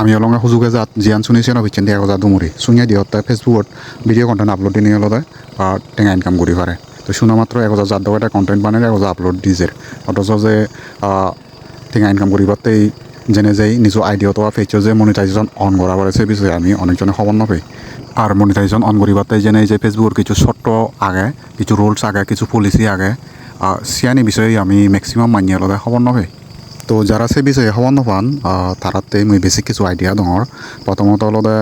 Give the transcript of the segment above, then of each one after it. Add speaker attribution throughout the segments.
Speaker 1: আমি অলঙ্গা সুযোগে যাত জিয়ান শুনিছে ন বিচেন দিয়া দুমুরি শুনিয়া দিয়তে ফেসবুকত ভিডিও কন্টেন্ট আপলোড দিনে হলতে টেঙা ইনকাম করি পারে তো শুনা মাত্র 1000 যার দোকানে কন্টেন্ট বানালে 1000 আপলোড দিছে অথচ যে টেঙা ইনকাম করিবারতেই যেনে যাই নিজ আইডিয়া তো ফেচার যে মনিটাইজেশন অন করা পড়েছে বিষয়ে আমি অনেকজনে খবর নাপাই আর মনিটাইজেশন অন করিবারতেই যেনে যে ফেসবুকের কিছু শর্ত আগে কিছু রুলস আগে কিছু পলিসি আগে সিয়ানি বিষয়ে আমি ম্যাক্সিমাম মানিয়ে আলাদা খবর নাপাই তো যারা সে বিষয়ে খবর নাপান তারাতে মই বেশি কিছু আইডিয়া দঙর প্রথমত হলদে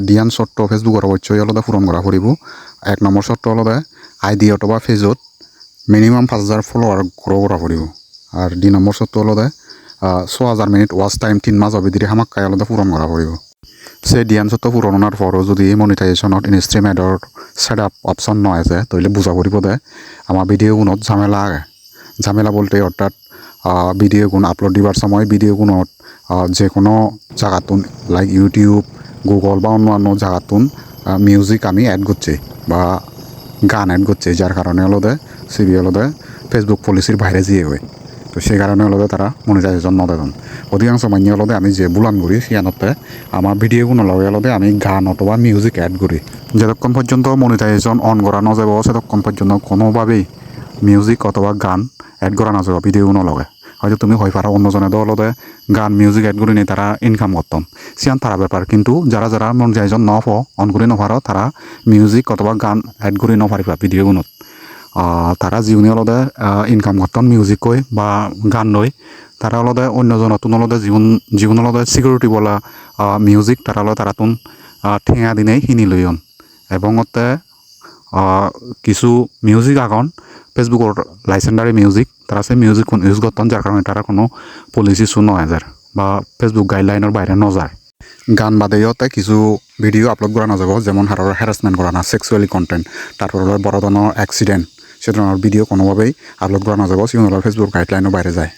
Speaker 1: ডিয়ান শর্ত ফেসবুকের অবশ্যই হলদে পূরণ করা ফুরিব 1 নম্বর শর্ত হলদে আইডি অথবা ফেজত মিনিমাম 5000 ফলোয়ার গ্রো করা ফুরিব আর 2 নম্বর শর্ত হলদে 6000 মিনিট ওয়াচ টাইম 3 মাস অবধি হামাক্কাই হলদে পূরণ করা ফুরিব সে ডিয়ান শর্ত পূরণার পরও যদি মনিটাইজেশনত ইনস্ট্রিম এডর সেট আপ অপশন নয় আছে তাহলে বুঝা ফুরিব দে আমার ভিডিওগুণত ঝামেলা আগে ঝামেলা বলতে অর্থাৎ ভিডিও গুণ আপলোড দিবার সময় ভিডিও গুণত যে কোনো জায়গাতুন লাইক ইউটিউব গুগল বা অন্যান্য জায়গাতুন মিউজিক আমি অ্যাড করছি বা গান অ্যাড করছি যার কারণে হলদে সিবি হলদে ফেসবুক পলিসির বাইরে যেয়ে হয় তো সেই কারণে হলদে তারা মনিটাইজেশন নদেন অধিকাংশ মান্য হলদে আমি যে বুলান করি সিয়ানতে আমার ভিডিওগুলো লগে হলদে আমি গান অথবা মিউজিক অ্যাড করি যতক্ষণ পর্যন্ত মনিটাইজেশন অন করা না যাব ততক্ষণ পর্যন্ত কোনোভাবেই মিউজিক অথবা গান অ্যাড করা না যাব ভিডিওগুলো লগে হয়তো তুমি হয় পারা অন্যজনে দলতে গান মিউজিক অ্যাড করে নিয়ে তারা ইনকাম করতাম সিয়ান তারা ব্যাপার কিন্তু যারা যারা মনিটাইজেশন নফ অন করে নপারো তারা মিউজিক অথবা গান অ্যাড করে নপারিবা ভিডিওগুলোত তারা জীবনে হলদে ইনকাম করতাম মিউজিক কই বা গান লই তারা হলদে অন্যজন নতুন হলদে জীবন হলদে সিকিউরিটি বলা মিউজিক তারা হলো তারা তুন ঠেঙা দিনেই কিনি লইন এবং কিছু মিউজিক আগন ফেসবুকের লাইসেন্ডারি মিউজিক তারা সে মিউজিক ইউজ করতাম যার কারণে তারা কোনো পলিসি শু নয় যায় বা ফেসবুক গাইডলাইনের বাইরে ন যায় গান বাদেতে কিছু ভিডিও আপলোড করা না যাব যেমন হারার হ্যারাসমেন্ট করা না সেক্সুয়ালি কন্টেন্ট তারপর বড় ধরনের অ্যাক্সিডেন্ট সে ধরনের ভিডিও কোনোভাবেই আপলোড করা না যাব সেগুলো ফেসবুক গাইডলাইনের বাইরে যায়